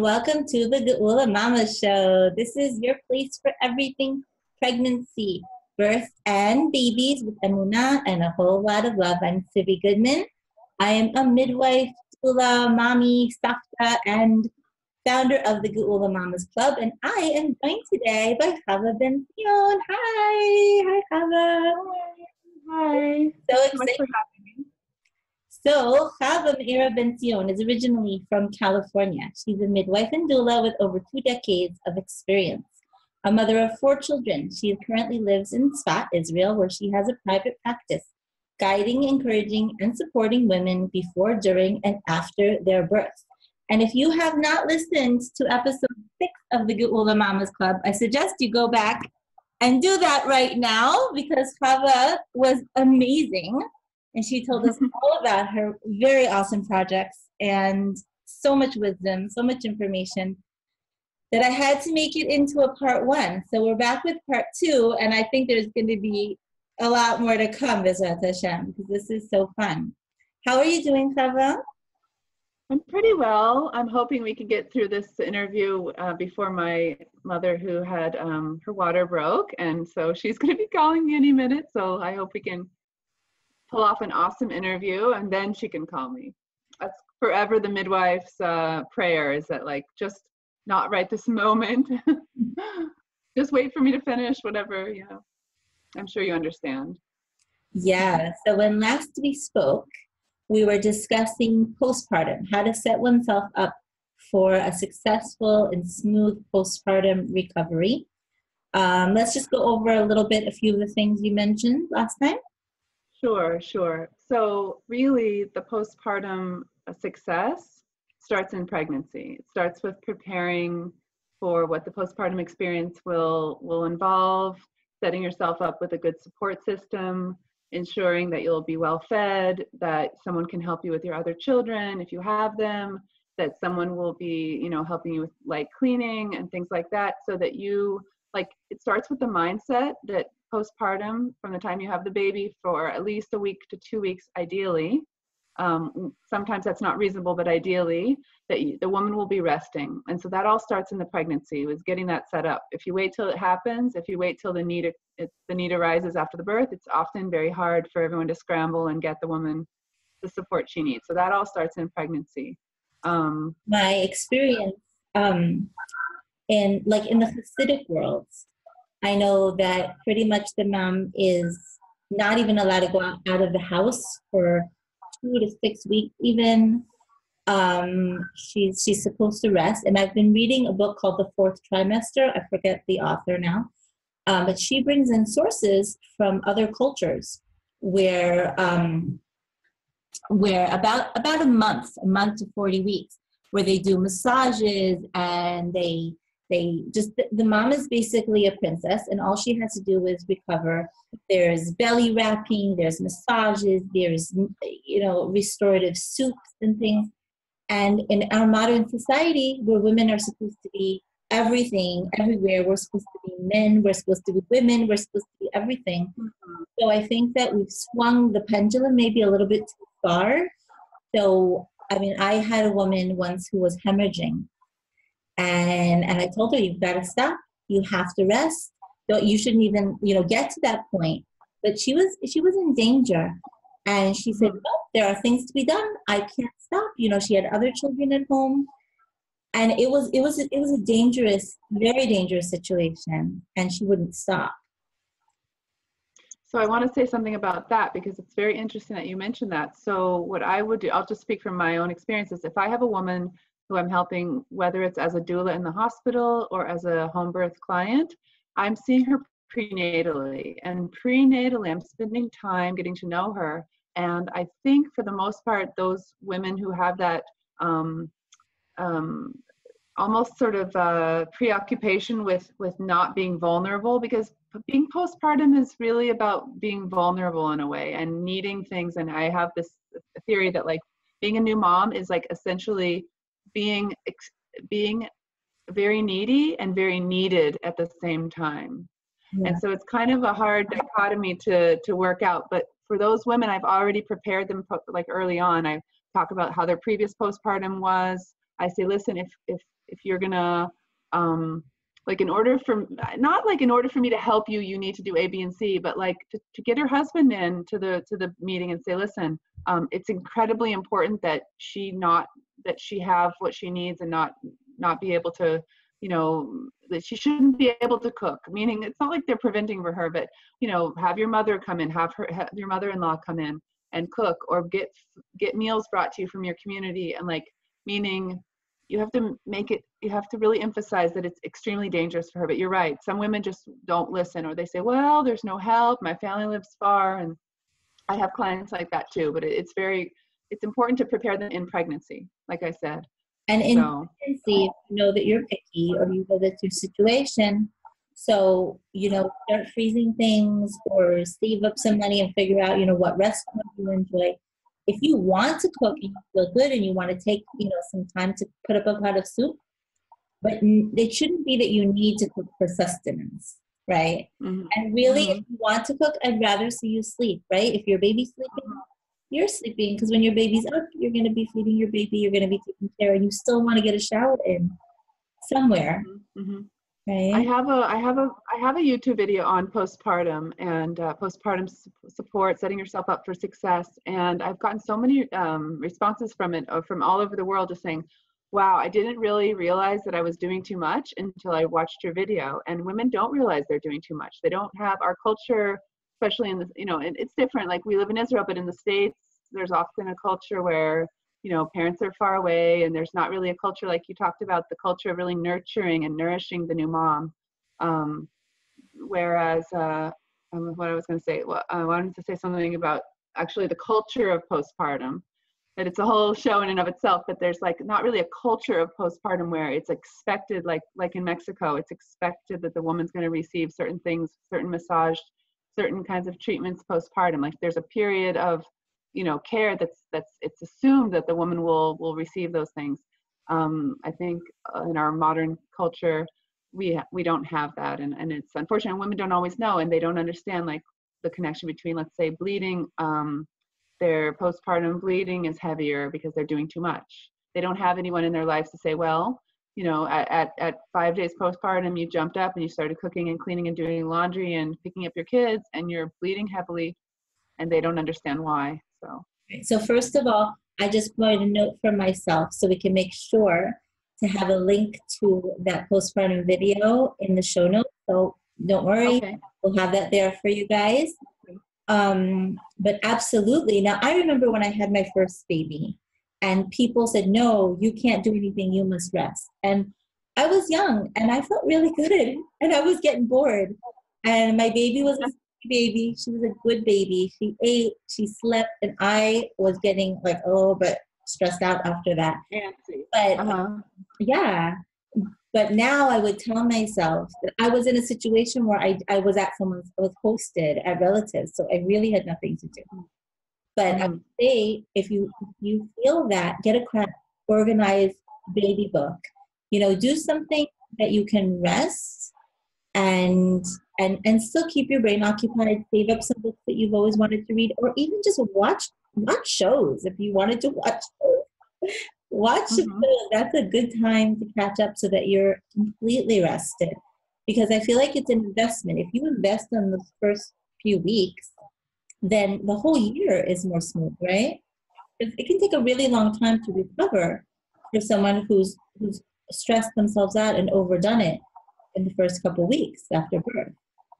welcome to the Geula Mamas show. This is your place for everything pregnancy, birth, and babies with Emunah and a whole lot of love. I'm Sivi Goodman. I am a midwife, doula, mommy, safta, and founder of the Geula Mamas Club, and I am joined today by Chavah BenZion. Hi, Chavah. Hi. So Thanks so much excited. for having me. So, Chavah Meira BenZion is originally from California. She's a midwife and doula with over 2 decades of experience. A mother of 4 children, she currently lives in Tzfat, Israel, where she has a private practice, guiding, encouraging, and supporting women before, during, and after their births. And if you have not listened to episode 6 of the Geula Mamas Club, I suggest you go back and do that right now, because Chavah was amazing. And she told us all about her very awesome projects and so much wisdom, so much information that I had to make it into a part 1. So we're back with part 2, and I think there's going to be a lot more to come, B'ezrat Hashem, because this is so fun. How are you doing, Chavah? I'm pretty well. I'm hoping we can get through this interview before my mother, who had her water broke, and so she's going to be calling me any minute. So I hope we can pull off an awesome interview, and then she can call me. That's forever the midwife's prayer, is that, like, just not right this moment. Just wait for me to finish, whatever, you know. I'm sure you understand. Yeah, so when last we spoke, we were discussing postpartum, how to set oneself up for a successful and smooth postpartum recovery. Let's just go over a few of the things you mentioned last time. Sure. So really, the postpartum success starts in pregnancy. It starts with preparing for what the postpartum experience will involve, setting yourself up with a good support system, ensuring that you'll be well fed, that someone can help you with your other children if you have them, that someone will be, helping you with light cleaning and things like that, so that it starts with the mindset that postpartum, from the time you have the baby, for at least a week to 2 weeks, ideally. Sometimes that's not reasonable, but ideally, that the woman will be resting. And so that all starts in the pregnancy, was getting that set up. If you wait till it happens, if you wait till the need arises after the birth, it's often very hard for everyone to scramble and get the woman the support she needs. So that all starts in pregnancy. My experience in the Hasidic world, I know that pretty much the mom is not even allowed to go out of the house for 2 to 6 weeks even. She's supposed to rest. And I've been reading a book called The Fourth Trimester. I forget the author now. But she brings in sources from other cultures where about a month to 40 weeks, where they do massages, and they just, the mom is basically a princess, and all she has to do is recover. There's belly wrapping, there's massages, there's, restorative soups and things. And in our modern society, where women are supposed to be everything, everywhere, we're supposed to be men, we're supposed to be women, we're supposed to be everything. Mm-hmm. So I think that we've swung the pendulum maybe a little bit too far. So, I had a woman once who was hemorrhaging. And I told her, you've got to stop. You have to rest. You shouldn't even, get to that point. But she was in danger. And she said, no, there are things to be done. I can't stop. She had other children at home. And it was a dangerous, very dangerous situation. And she wouldn't stop. So I want to say something about that, because it's very interesting that you mentioned that. So what I would do, I'll just speak from my own experiences. If I have a woman who I'm helping, whether it's as a doula in the hospital or as a home birth client, I'm seeing her prenatally. And prenatally, I'm spending time getting to know her. And I think for the most part, those women who have that almost sort of preoccupation with not being vulnerable, because being postpartum is really about being vulnerable in a way and needing things. And I have this theory that, like, being a new mom is like essentially being very needy and very needed at the same time. Yeah. And so it's kind of a hard dichotomy to work out. But for those women, I've already prepared them, like, early on. I talk about how their previous postpartum was, I say, listen, if you're gonna, like in order for, not like in order for me to help you, you need to do A, B, and C, but like to get her husband in to the meeting and say, listen, it's incredibly important that she have what she needs and not be able to, you know, that she shouldn't be able to cook. Meaning, it's not like they're preventing for her, but, you know, have your mother come in, have your mother-in-law come in and cook, or get meals brought to you from your community. And like, meaning you have to really emphasize that it's extremely dangerous for her. But you're right, some women just don't listen, or they say, well, there's no help, my family lives far. And I have clients like that too, but it's important to prepare them in pregnancy, like I said. And in pregnancy, you know that you're picky, or you know that's your situation. So, you know, start freezing things, or save up some money and figure out, you know, what restaurant you enjoy. If you want to cook and you feel good and you want to take, you know, some time to put up a pot of soup, but it shouldn't be that you need to cook for sustenance, right? Mm-hmm. And really, if you want to cook, I'd rather see you sleep, right? If your baby's sleeping, you're sleeping, because when your baby's up, you're going to be feeding your baby, you're going to be taking care, and you still want to get a shower in somewhere. Mm-hmm. Right? I have a YouTube video on postpartum and postpartum support, setting yourself up for success, and I've gotten so many responses from it, from all over the world, just saying, wow, I didn't really realize that I was doing too much until I watched your video. And women don't realize they're doing too much. They don't have our culture, especially in the, you know, it's different. Like, we live in Israel, but in the States, there's often a culture where, you know, parents are far away, and there's not really a culture, like you talked about, the culture of really nurturing and nourishing the new mom. Whereas, what I was going to say, well, I wanted to say something about actually the culture of postpartum, that it's a whole show in and of itself, but there's like not really a culture of postpartum where it's expected, like in Mexico, it's expected that the woman's going to receive certain things, certain massage, certain kinds of treatments postpartum. Like, there's a period of, you know, care that's it's assumed that the woman will receive those things. I think in our modern culture, we don't have that, and it's unfortunate. Women don't always know, and they don't understand like the connection between, let's say, bleeding. Their postpartum bleeding is heavier because they're doing too much. They don't have anyone in their lives to say, well, you know, at 5 days postpartum, you jumped up and you started cooking and cleaning and doing laundry and picking up your kids, and you're bleeding heavily, and they don't understand why. So first of all, I just wanted a note for myself so we can make sure to have a link to that postpartum video in the show notes. So don't worry, okay. We'll have that there for you guys. But absolutely. Now, I remember when I had my first baby and people said, no, you can't do anything, you must rest. And I was young and I felt really good and I was getting bored. And my baby was a baby. She was a good baby. She ate, she slept, and I was getting like a little bit stressed out after that. But yeah. But now I would tell myself that I was in a situation where I was at someone's, I was hosted at relatives, so I really had nothing to do. But I would say, if you feel that, get a craft, organize baby book. You know, do something that you can rest and still keep your brain occupied. Save up some books that you've always wanted to read, or even just watch shows if you wanted to watch shows. Watch shows. That's a good time to catch up so that you're completely rested. Because I feel like it's an investment. If you invest in the first few weeks, then the whole year is more smooth, right? It can take a really long time to recover for someone who's stressed themselves out and overdone it in the first couple of weeks after birth.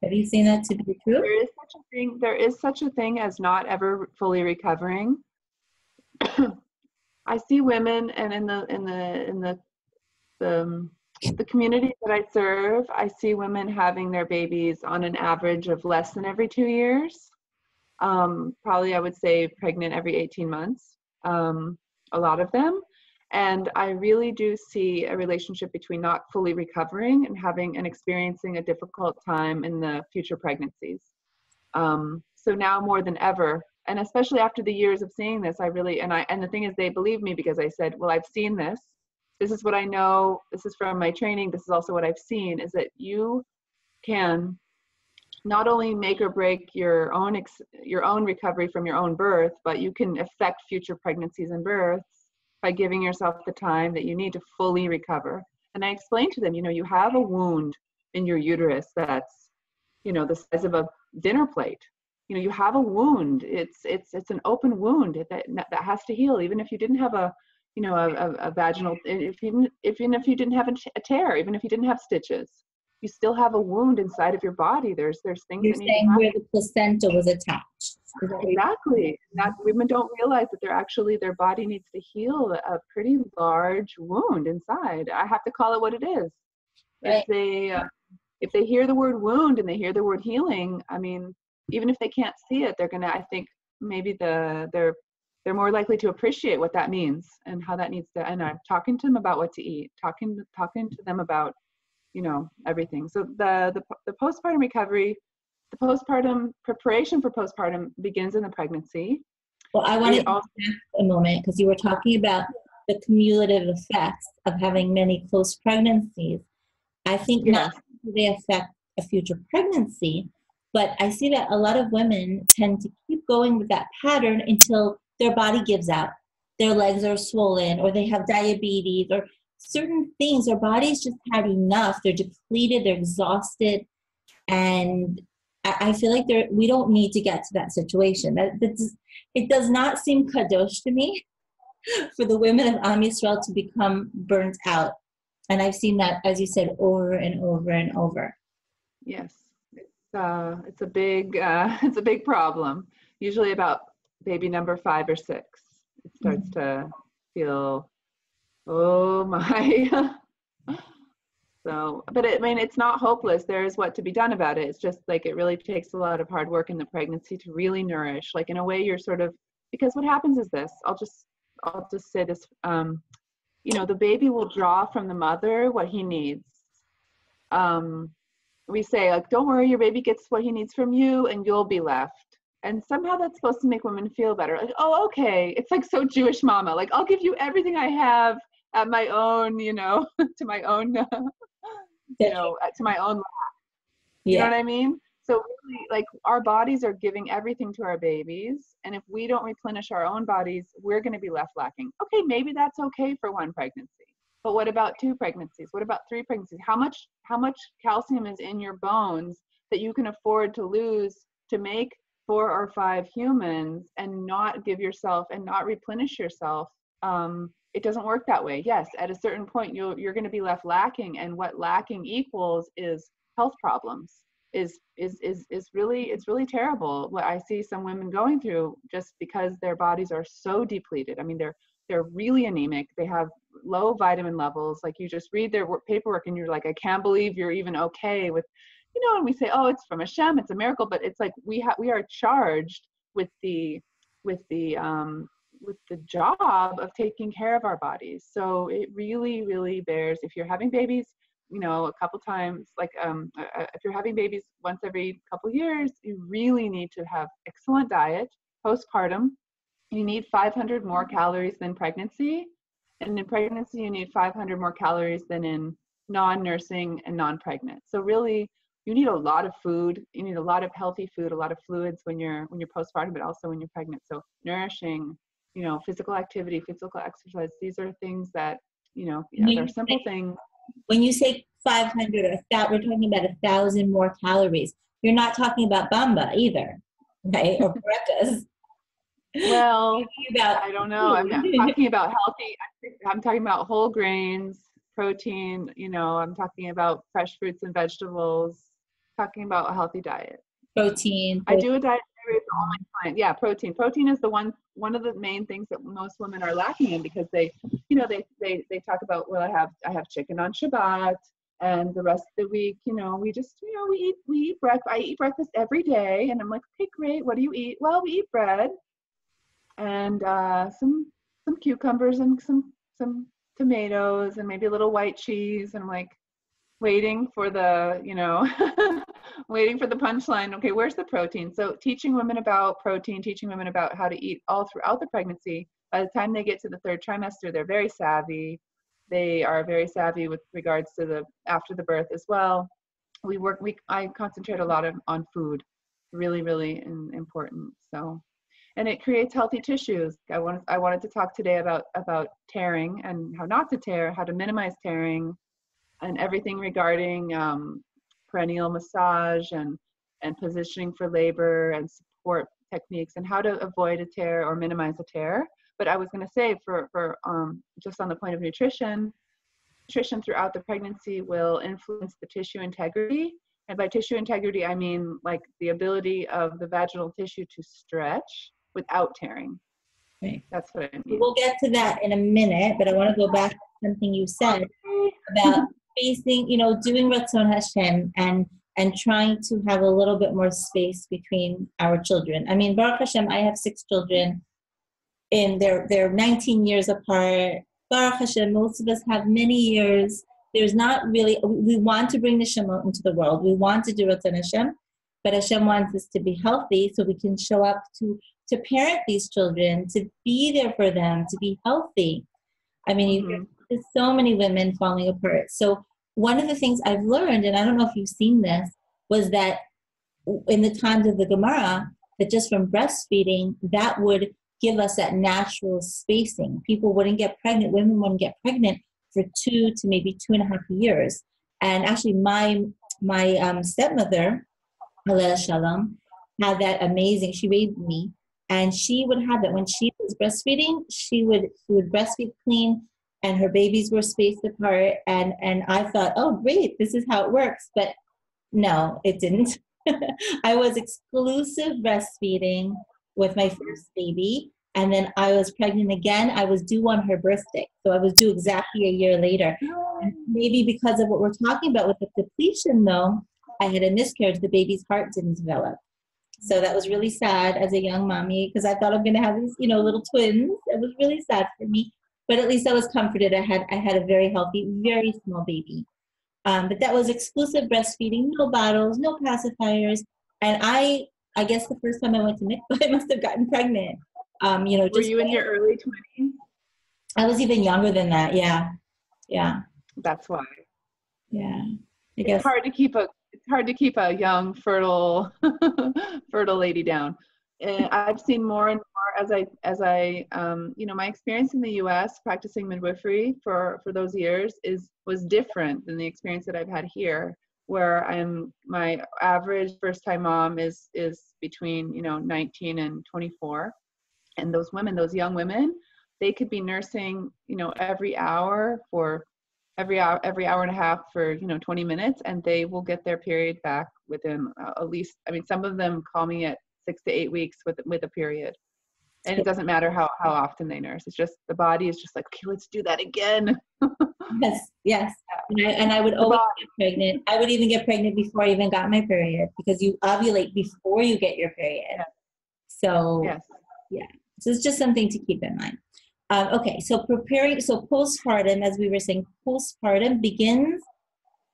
Have you seen that to be true? There is such a thing as not ever fully recovering. I see women, and in the community that I serve, I see women having their babies on an average of less than every 2 years. Probably I would say pregnant every 18 months, a lot of them. And I really do see a relationship between not fully recovering and having and experiencing a difficult time in the future pregnancies. So now more than ever, and especially after the years of seeing this, and the thing is, they believe me because I said, well, I've seen this. This is what I know. This is from my training. This is also what I've seen, is that you can not only make or break your own recovery from your own birth, but you can affect future pregnancies and births by giving yourself the time that you need to fully recover. And I explained to them, you have a wound in your uterus that's, the size of a dinner plate. You have a wound. It's an open wound that has to heal, even if you didn't have a vaginal, even if you didn't have a tear, even if you didn't have stitches, you still have a wound inside of your body. There's things You're that need saying to happen. where the placenta was attached. Exactly. That women don't realize that their body needs to heal a pretty large wound inside. I have to call it what it is. Right. If they hear the word wound and they hear the word healing, I mean, even if they can't see it, they're gonna, I think maybe they're more likely to appreciate what that means and how that needs to. And I'm talking to them about what to eat, talking to them about, everything. So the postpartum recovery, the postpartum preparation for postpartum begins in the pregnancy. Well, I want to ask a moment, because you were talking about the cumulative effects of having many close pregnancies. I think not only do they affect a future pregnancy, but I see that a lot of women tend to keep going with that pattern until their body gives out. Their legs are swollen, or they have diabetes, or certain things. Their body's just had enough. They're depleted, they're exhausted. And I feel like we don't need to get to that situation. It does not seem kadosh to me for the women of Am Yisrael to become burnt out. And I've seen that, as you said, over and over and over. Yes, it's a big problem. Usually about baby number 5 or 6, it starts to feel, oh my. So, but it's not hopeless. There is what to be done about it. It's just like, it really takes a lot of hard work in the pregnancy to really nourish. Like, in a way, you're sort of, because what happens is this, I'll just say this, the baby will draw from the mother what he needs. We say, like, don't worry, your baby gets what he needs from you and you'll be left. And somehow that's supposed to make women feel better. Like, oh, okay. It's like so Jewish mama. Like, I'll give you everything I have at my own, to my own, to my own lap. You know what I mean? So really, like, our bodies are giving everything to our babies. And if we don't replenish our own bodies, we're going to be left lacking. Okay, maybe that's okay for 1 pregnancy. But what about 2 pregnancies? What about 3 pregnancies? How much calcium is in your bones that you can afford to lose to make 4 or 5 humans and not give yourself and not replenish yourself? It doesn't work that way. Yes, at a certain point, you're going to be left lacking, and what lacking equals is health problems. It's really terrible what I see some women going through just because their bodies are so depleted. I mean, they're really anemic. They have low vitamin levels. Like, you just read their paperwork and you're like, I can't believe you're even okay with, and we say, oh, it's from Hashem, it's a miracle, but it's like we are charged with the job of taking care of our bodies. So it really, really bears, if you're having babies, a couple times, like if you're having babies once every couple years, you really need to have excellent diet. Postpartum, you need 500 more calories than pregnancy. And in pregnancy, you need 500 more calories than in non-nursing and non-pregnant. So really, you need a lot of food. You need a lot of healthy food, a lot of fluids when you're postpartum, but also when you're pregnant. So nourishing, physical activity, physical exercise, these are things that, they're simple things. When you say 500, we're talking about 1,000 more calories. You're not talking about bamba either, right? Or breakfast. Well, I don't know. I'm talking about healthy. I'm talking about whole grains, protein. I'm talking about fresh fruits and vegetables. Talking about a healthy diet. Protein. I do a diet for all my clients. Yeah, protein. Protein is one of the main things that most women are lacking in, because they talk about, well, I have chicken on Shabbat, and the rest of the week, we just, we eat breakfast. I eat breakfast every day, and I'm like, okay, great. What do you eat? Well, we eat bread and some cucumbers and some tomatoes and maybe a little white cheese. And I'm like, waiting for the waiting for the punchline. Okay, where's the protein? So teaching women about protein, teaching women about how to eat all throughout the pregnancy. By the time they get to the 3rd trimester, they're very savvy. They are very savvy with regards to after the birth as well. I concentrate a lot on food, really, really important. So, and it creates healthy tissues. I wanted to talk today about tearing and how not to tear, how to minimize tearing, and everything regarding perineal massage and positioning for labor and support techniques and how to avoid a tear or minimize a tear. But I was going to say for just on the point of nutrition throughout the pregnancy will influence the tissue integrity. And by tissue integrity, I mean like the ability of the vaginal tissue to stretch without tearing. Right. That's what I mean. We'll get to that in a minute, but I want to go back to something you said about facing, doing Ratzon Hashem and trying to have a little bit more space between our children. I mean, Baruch Hashem, I have 6 children, and they're 19 years apart. Baruch Hashem, most of us have many years. There's not really, we want to bring the Shema into the world. We want to do Ratzon Hashem, but Hashem wants us to be healthy so we can show up to parent these children, to be there for them, to be healthy. I mean, there's so many women falling apart. So one of the things I've learned, and I don't know if you've seen this, was that in the times of the Gemara, that just from breastfeeding, that would give us that natural spacing. People wouldn't get pregnant, women wouldn't get pregnant for 2 to maybe 2.5 years. And actually my stepmother, Aleh Shalom, had that amazing, she raised me, and she would have that when she was breastfeeding, she would breastfeed clean, and her babies were spaced apart, and I thought, oh great, this is how it works. But no, it didn't. I was exclusive breastfeeding with my first baby, and then I was pregnant again. I was due on her birthday, so I was due exactly a year later. And maybe because of what we're talking about with the depletion, though, I had a miscarriage. The baby's heart didn't develop, so that was really sad as a young mommy, because I thought I'm going to have these, little twins. It was really sad for me, but at least I was comforted. I had a very healthy, very small baby. But that was exclusive breastfeeding, no bottles, no pacifiers, and I guess the first time I went to Midwife, I must have gotten pregnant. Were you in your early 20s? I was even younger than that. Yeah. That's why. Yeah, I guess it's hard to keep a young, fertile lady down. And I've seen more and more as I my experience in the U.S. practicing midwifery for those years was different than the experience that I've had here, where my average first-time mom is between 19 and 24, and those young women, they could be nursing every hour and a half for 20 minutes, and they will get their period back within at least, some of them call me at 6 to 8 weeks with a period. And it doesn't matter how often they nurse. It's just the body is just like, okay, let's do that again. Yes. And I would always get pregnant. I would even get pregnant before I even got my period, because you ovulate before you get your period. Yeah. So yeah. So it's just something to keep in mind. Okay, so postpartum, as we were saying, postpartum begins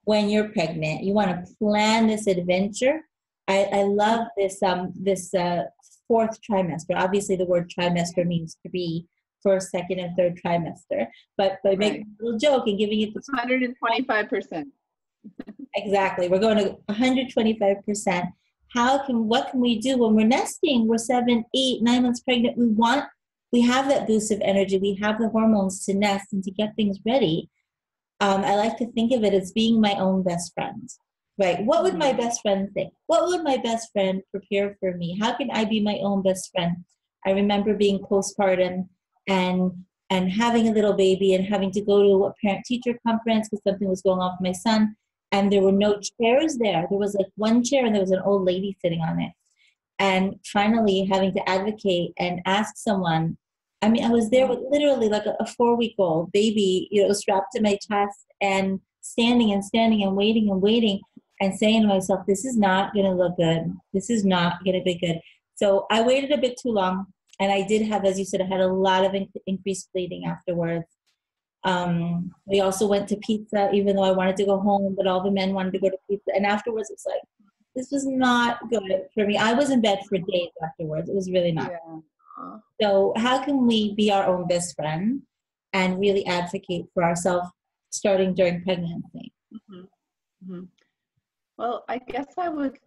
when you're pregnant. You want to plan this adventure. I love this 4th trimester. Obviously, the word trimester means 3, first, second, and third trimester. But by making a little joke and giving it 125%. Exactly, we're going to 125%. What can we do when we're nesting? We're 7, 8, 9 months pregnant. We have that boost of energy. We have the hormones to nest and to get things ready. I like to think of it as being my own best friend. Right. What would my best friend think? What would my best friend prepare for me? How can I be my own best friend? I remember being postpartum and having a little baby and having to go to a parent-teacher conference because something was going on with my son. And there were no chairs there. There was like one chair and there was an old lady sitting on it. And finally having to advocate and ask someone. I was there with literally like a 4-week-old baby, strapped to my chest and standing and waiting. And saying to myself, this is not going to look good. This is not going to be good. So I waited a bit too long. And I did have, as you said, I had a lot of increased bleeding afterwards. We also went to pizza, even though I wanted to go home, but all the men wanted to go to pizza. And afterwards, it's like, this was not good for me. I was in bed for days afterwards. It was really not. Yeah. So how can we be our own best friend and really advocate for ourselves starting during pregnancy? Well, I guess I would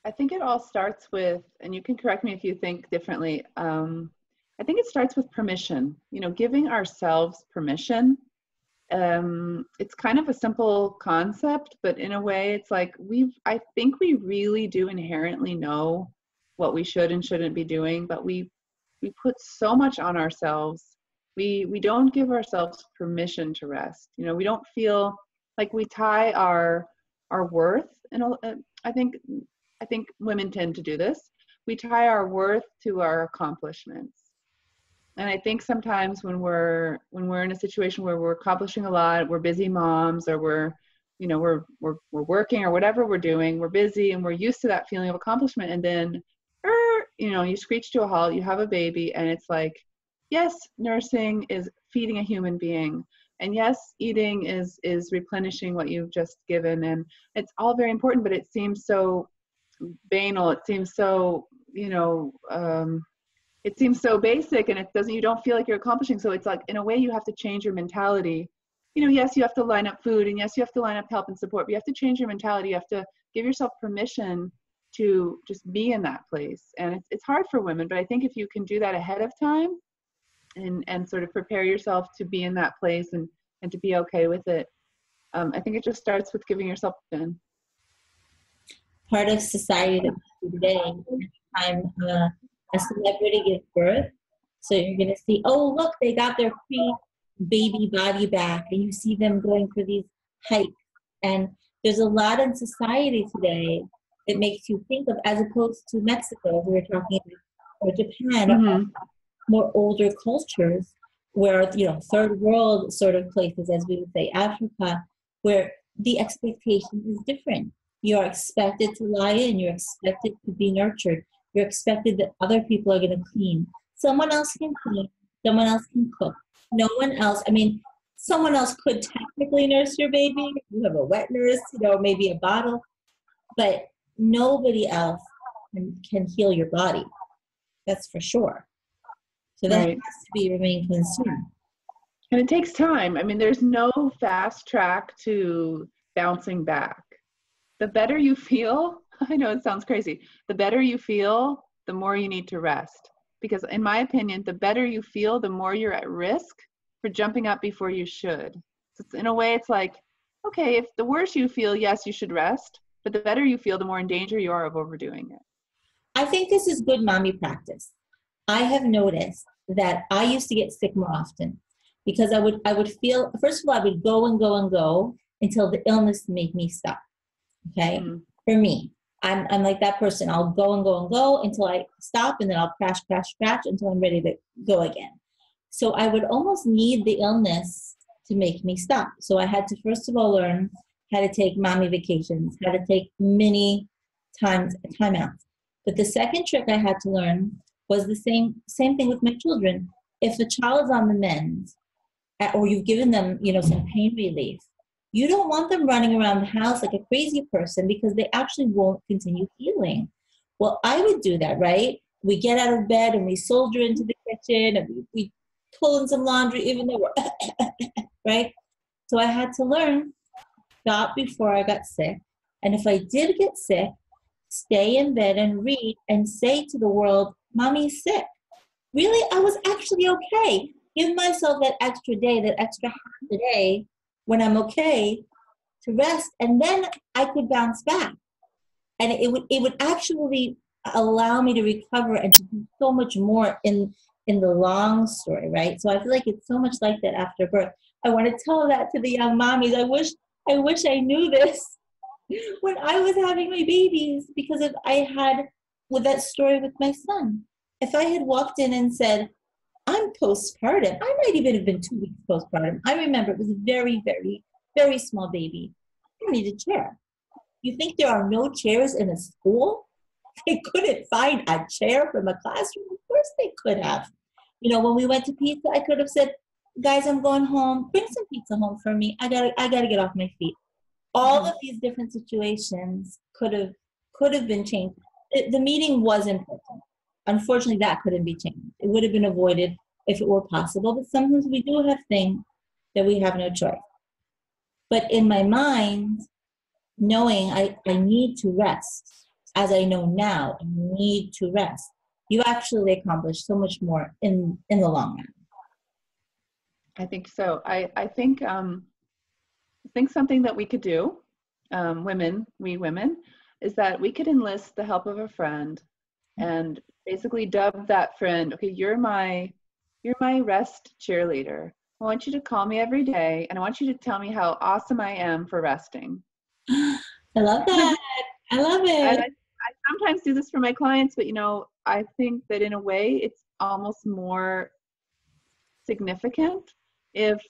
I think it all starts with, and you can correct me if you think differently, I think it starts with permission, giving ourselves permission. It's kind of a simple concept, but in a way it's like I think we really do inherently know what we should and shouldn't be doing, but we put so much on ourselves. We don't give ourselves permission to rest. We don't feel like we tie our worth, and I think women tend to do this. We tie our worth to our accomplishments. And I think sometimes when we're in a situation where we're accomplishing a lot, we're busy moms, or we're working, or whatever we're doing, we're busy and we're used to that feeling of accomplishment. And then, you screech to a halt, you have a baby, and it's like, yes, nursing is feeding a human being. And yes, eating is replenishing what you've just given. And it's all very important, but it seems so banal. It seems so, it seems so basic, and you don't feel like you're accomplishing. So it's like, in a way, you have to change your mentality. Yes, you have to line up food, and yes, you have to line up help and support, but you have to change your mentality. You have to give yourself permission to just be in that place. And it's hard for women, but I think if you can do that ahead of time and sort of prepare yourself to be in that place and to be okay with it, I think it just starts with giving yourself permission. Part of society that we do today, every time a celebrity gives birth, so you're going to see, oh, look, they got their pre-baby body back, and you see them going for these hikes. And there's a lot in society today that makes you think of, as opposed to Mexico, as we were talking about, or Japan, or more older cultures, where, third world sort of places, as we would say, Africa, where the expectation is different. You're expected to lie in, you're expected to be nurtured, you're expected that other people are going to clean. Someone else can clean, someone else can cook. No one else, someone else could technically nurse your baby. You have a wet nurse, maybe a bottle, but nobody else can heal your body. That's for sure. So that has to be your main concern. And it takes time. There's no fast track to bouncing back. The better you feel, I know it sounds crazy, the better you feel, the more you need to rest. Because in my opinion, the better you feel, the more you're at risk for jumping up before you should. So in a way, it's like, okay, if the worse you feel, yes, you should rest. But the better you feel, the more in danger you are of overdoing it. I think this is good mommy practice. I have noticed that I used to get sick more often because I would feel, first of all, I would go and go and go until the illness made me stop. Okay. For me, I'm like that person. I'll go and go and go until I stop, and then I'll crash until I'm ready to go again. So I would almost need the illness to make me stop. So I had to, first of all, learn how to take mommy vacations, how to take mini timeouts. But the second trick I had to learn was the same thing with my children. If the child's on the mend, or you've given them, some pain relief, you don't want them running around the house like a crazy person, because they actually won't continue healing. Well, I would do that, right? We get out of bed and we soldier into the kitchen and we pull in some laundry, even though we're right? So I had to learn, stop before I got sick. And if I did get sick, stay in bed and read and say to the world, Mommy's sick. Really, I was actually okay. Give myself that extra day, that extra half a day when I'm okay to rest, and then I could bounce back. And it would actually allow me to recover and to do so much more in the long story, right? So I feel like it's so much like that after birth. I want to tell that to the young mommies. I wish I knew this when I was having my babies, because if I had, with that story with my son, if I had walked in and said, I'm postpartum, I might even have been 2 weeks postpartum. I remember it was a very, very, very small baby. I need a chair. You think there are no chairs in a school? They couldn't find a chair from a classroom. Of course they could have. When we went to pizza, I could have said, guys, I'm going home. Bring some pizza home for me. I gotta get off my feet. All of these different situations could have been changed. The meeting was important. Unfortunately, that couldn't be changed. It would have been avoided if it were possible, but sometimes we do have things that we have no choice. But in my mind, knowing I need to rest, as I know now, need to rest, you actually accomplish so much more in the long run. I think so. I think something that we could do, we women, is that we could enlist the help of a friend and basically dub that friend, okay, you're my rest cheerleader. I want you to call me every day and I want you to tell me how awesome I am for resting. I love that. I love it. And I sometimes do this for my clients, but I think that in a way it's almost more significant if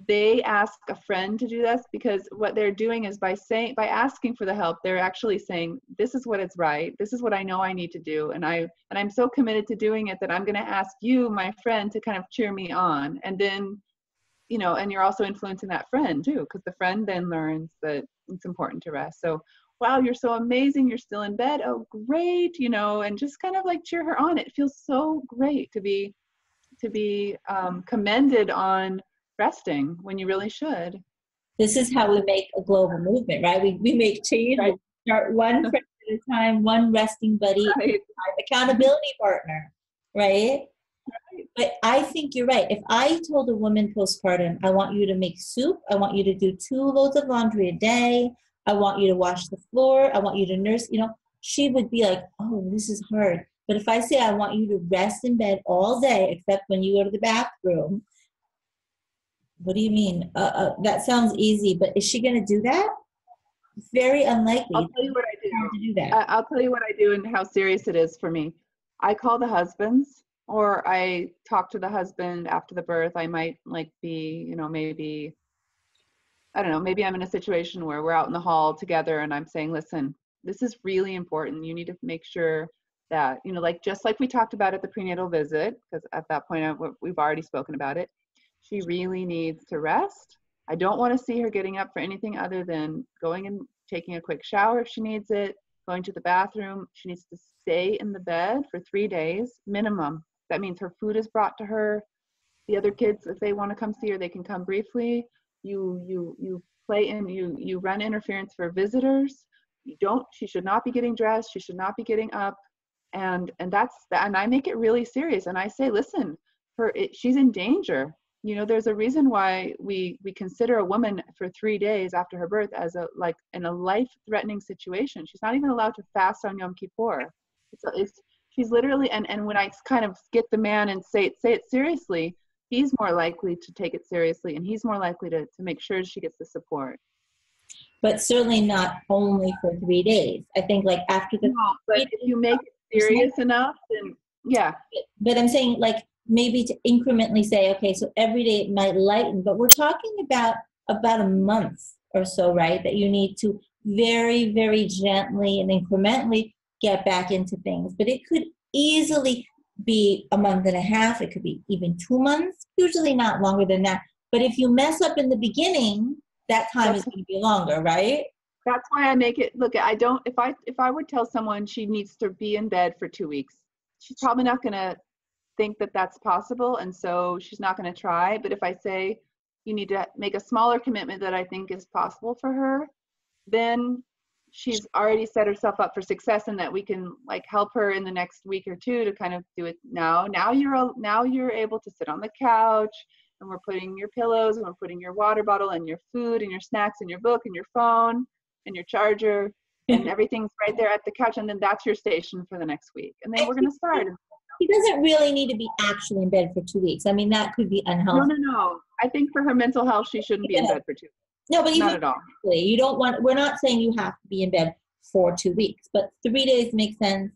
they ask a friend to do this, because what they're doing is by asking for the help, they're actually saying, this is what is right. This is what I know I need to do. And I'm so committed to doing it that I'm going to ask you, my friend, to kind of cheer me on. And then, and you're also influencing that friend too, because the friend then learns that it's important to rest. So, wow, you're so amazing. You're still in bed. Oh, great. And just kind of like cheer her on. It feels so great to be commended on resting when you really should. This is how we make a global movement, right? We make change. Right. We start one friend at a time, one resting buddy, right. Accountability partner, right? But I think you're right. If I told a woman postpartum, I want you to make soup, I want you to do 2 loads of laundry a day, I want you to wash the floor, I want you to nurse, she would be like, oh, this is hard. But if I say I want you to rest in bed all day, except when you go to the bathroom, what do you mean? That sounds easy, but is she going to do that? Very unlikely. I'll tell you what I do. To do that. I'll tell you what I do and how serious it is for me. I call the husbands, or I talk to the husband after the birth. I might be, maybe, I don't know, maybe I'm in a situation where we're out in the hall together and I'm saying, listen, this is really important. You need to make sure that, just like we talked about at the prenatal visit, because at that point we've already spoken about it. She really needs to rest. I don't want to see her getting up for anything other than going and taking a quick shower if she needs it, going to the bathroom. She needs to stay in the bed for 3 days minimum. That means her food is brought to her. The other kids, if they want to come see her, they can come briefly. You play and you run interference for visitors. She should not be getting dressed. She should not be getting up. And that's that. And I make it really serious. And I say, listen, she's in danger. There's a reason why we consider a woman for 3 days after her birth as in a life-threatening situation. She's not even allowed to fast on Yom Kippur. She's literally, and when I kind of get the man and say it seriously, he's more likely to take it seriously, and he's more likely to make sure she gets the support. But certainly not only for 3 days. I think after the. No, but if you make it serious enough, then yeah. But I'm saying maybe to incrementally say, okay, so every day it might lighten, but we're talking about a month or so, right? That you need to very, very gently and incrementally get back into things. But it could easily be a month and a half. It could be even 2 months, usually not longer than that. But if you mess up in the beginning, that time is going to be longer, right? That's why I make it, look, if I would tell someone she needs to be in bed for 2 weeks, she's probably not going to think that that's possible, and so she's not going to try. But if I say you need to make a smaller commitment that I think is possible for her, then she's already set herself up for success, and that we can help her in the next week or 2 to kind of do it now. Now you're able to sit on the couch, and we're putting your pillows, and we're putting your water bottle and your food and your snacks and your book and your phone and your charger and everything's right there at the couch, and then that's your station for the next week, and then we're going to start. He doesn't really need to be actually in bed for 2 weeks. I mean, that could be unhealthy. No. I think for her mental health, she shouldn't be in bed for 2 weeks. No, but not at all. You don't want. We're not saying you have to be in bed for 2 weeks, but 3 days makes sense.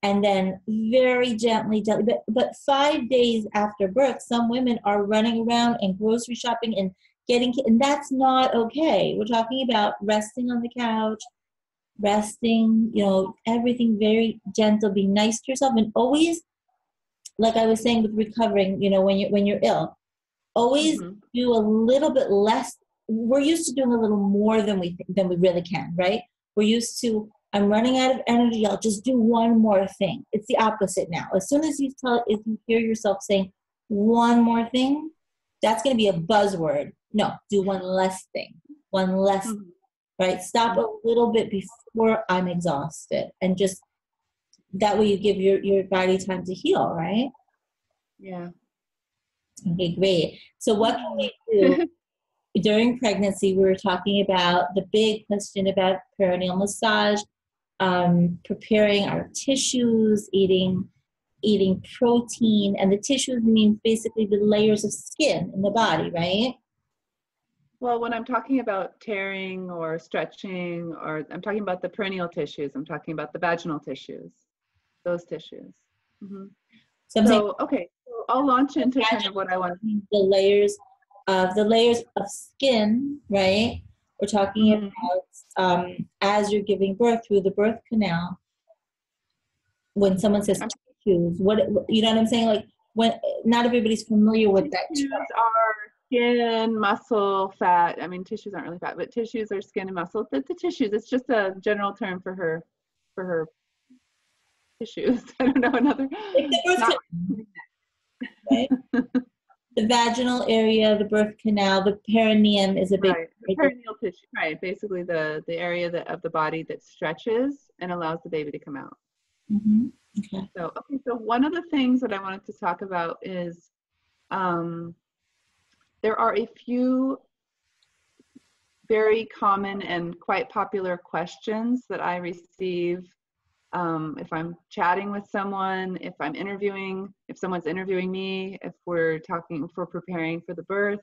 And then very gently. But 5 days after birth, some women are running around and grocery shopping and and that's not okay. We're talking about resting on the couch, resting. Everything very gentle. Be nice to yourself, and always. Like I was saying with recovering, when you're ill, always do a little bit less. We're used to doing a little more than we really can, right? We're used to, I'm running out of energy, I'll just do one more thing. It's the opposite now. As soon as you hear yourself saying one more thing, that's going to be a buzzword. No, do one less thing. One less. right? Stop a little bit before I'm exhausted, and just that way you give your body time to heal, right? Yeah. Okay, great. So what can we do during pregnancy? We were talking about the big question about perineal massage, preparing our tissues, eating protein, and the tissues means basically the layers of skin in the body, right? Well, when I'm talking about tearing or stretching, or I'm talking about the perineal tissues, I'm talking about the vaginal tissues, those tissues. Mm-hmm. So, okay, so I'll launch into kind of what I want. The layers of skin, right? We're talking about as you're giving birth through the birth canal. When someone says tissues, what you know what I'm saying? Like when not everybody's familiar with that. Tissues are skin, muscle, fat. I mean, tissues aren't really fat, but tissues are skin and muscle. The tissues. It's just a general term for her tissues. I don't know another. Right? The vaginal area, the birth canal, the perineum is a big the perineal tissue. Right, basically the area of the body that stretches and allows the baby to come out. Mm-hmm. Okay. So one of the things that I wanted to talk about is there are a few very common and quite popular questions that I receive if I'm chatting with someone, if someone's interviewing me, if we're preparing for the birth.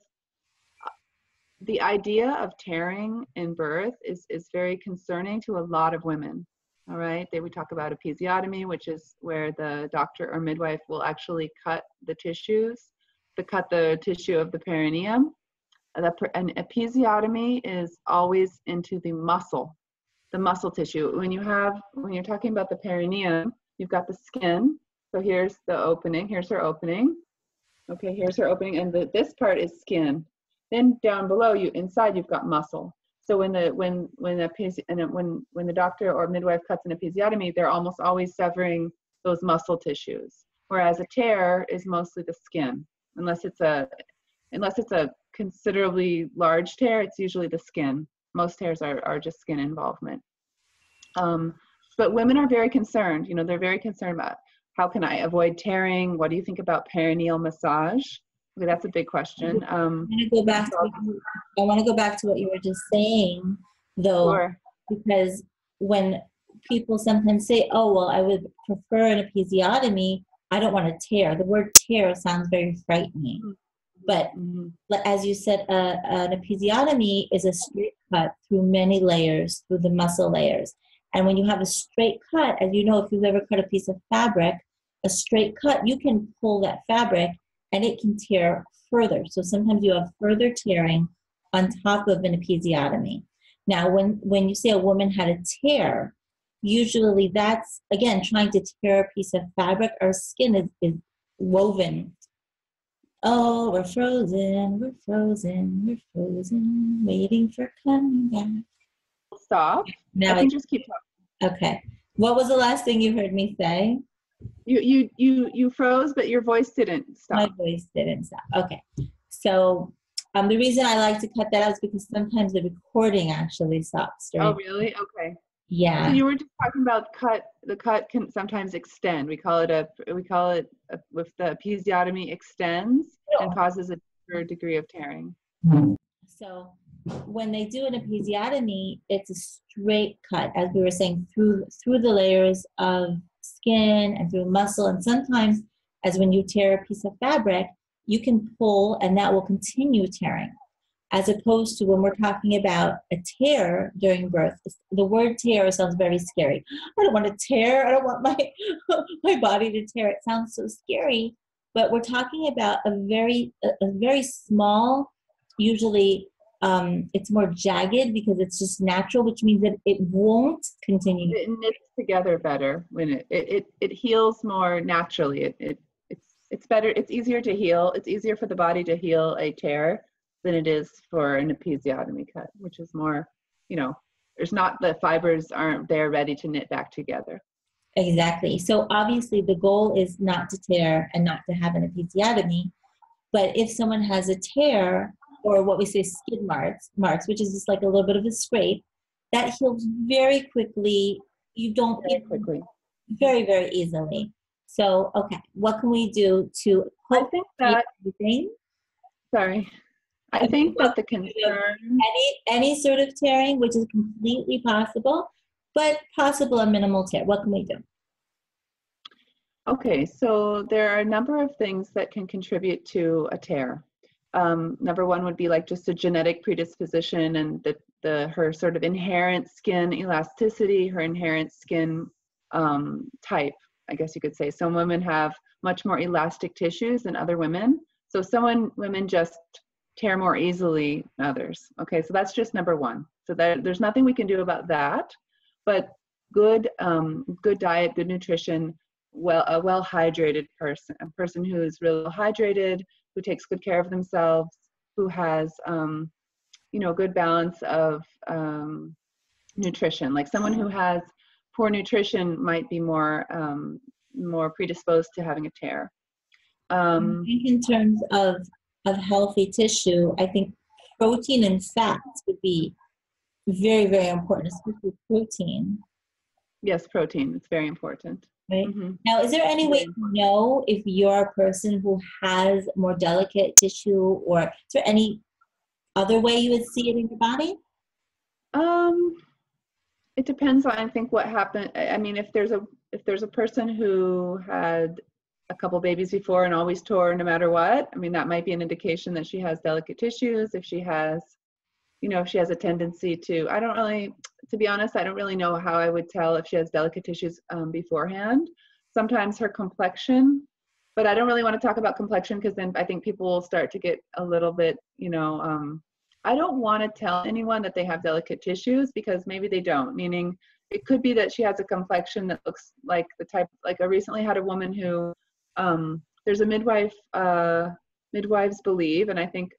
The idea of tearing in birth is very concerning to a lot of women. All right, we talk about episiotomy, which is where the doctor or midwife will actually cut the tissue of the perineum. An episiotomy is always into the muscle tissue. When you're talking about the perineum, you've got the skin. So here's the opening. Here's her opening. Okay, here's her opening, and this part is skin. Then down below, inside you've got muscle. So when the doctor or midwife cuts an episiotomy, they're almost always severing those muscle tissues. Whereas a tear is mostly the skin, unless it's a considerably large tear. It's usually the skin. Most tears are just skin involvement. But women are very concerned. They're very concerned about how can I avoid tearing? What do you think about perineal massage? Okay, that's a big question. I want to go back to what you were just saying, though, sure. Because when people sometimes say, "Oh, well, I would prefer an episiotomy. I don't want to tear." The word tear sounds very frightening. Mm-hmm. But as you said, an episiotomy is a straight cut through many layers, through the muscle layers. And when you have a straight cut, as you know, if you've ever cut a piece of fabric, a straight cut, you can pull that fabric and it can tear further. So sometimes you have further tearing on top of an episiotomy. Now, when you say a woman had a tear, usually that's, again, trying to tear a piece of fabric. Our skin is woven. Oh, we're frozen, waiting for coming back. Stop. Now I can just keep talking. Okay. What was the last thing you heard me say? You froze, but your voice didn't stop. My voice didn't stop. Okay. So the reason I like to cut that out is because sometimes the recording actually stops. Oh, really? Okay. Yeah. So you were just talking about the cut can sometimes extend. We call it with the episiotomy extends and causes a degree of tearing. So when they do an episiotomy, it's a straight cut, as we were saying, through the layers of skin and through muscle. And sometimes, as when you tear a piece of fabric, you can pull and that will continue tearing. As opposed to when we're talking about a tear during birth, the word tear sounds very scary. I don't want to tear. I don't want my body to tear. It sounds so scary. But we're talking about a very small, usually it's more jagged because it's just natural, which means that it won't continue. It knits together better when it heals more naturally. It's better. It's easier to heal. It's easier for the body to heal a tear than it is for an episiotomy cut, which is more, there's not, the fibers aren't there ready to knit back together. Exactly. So obviously the goal is not to tear and not to have an episiotomy, but if someone has a tear or what we say skid marks, which is just like a little bit of a scrape, that heals very quickly. You don't very quickly. Very, very easily. So, okay, what can we do to I think that, everything? Sorry. I think that the concern, any sort of tearing, which is completely possible, but possible a minimal tear. What can we do? okay, so there are a number of things that can contribute to a tear. Number one would be like just a genetic predisposition and her sort of inherent skin elasticity, her inherent skin type, I guess you could say. Some women have much more elastic tissues than other women. So women just tear more easily than others. Okay, so that's just number one. So there's nothing we can do about that, but good diet, good nutrition, a well-hydrated person, a person who is really hydrated, who takes good care of themselves, who has, good balance of nutrition. Like someone who has poor nutrition might be more predisposed to having a tear. I think in terms of healthy tissue, I think protein and fats would be very, very important, especially protein. Yes, protein. It's very important. Right. Mm-hmm. Now, is there any way to know if you're a person who has more delicate tissue, or is there any other way you would see it in your body? It depends on, I think, what happened. I mean, if there's a person who had a couple babies before and always tore no matter what, I mean, that might be an indication that she has delicate tissues. If she has, if she has a tendency to, to be honest, I don't really know how I would tell if she has delicate tissues beforehand. Sometimes her complexion, but I don't really want to talk about complexion because then I think people will start to get a little bit, I don't want to tell anyone that they have delicate tissues because maybe they don't, meaning it could be that she has a complexion that looks like the type, like I recently had a woman who, there's a midwives believe, and I think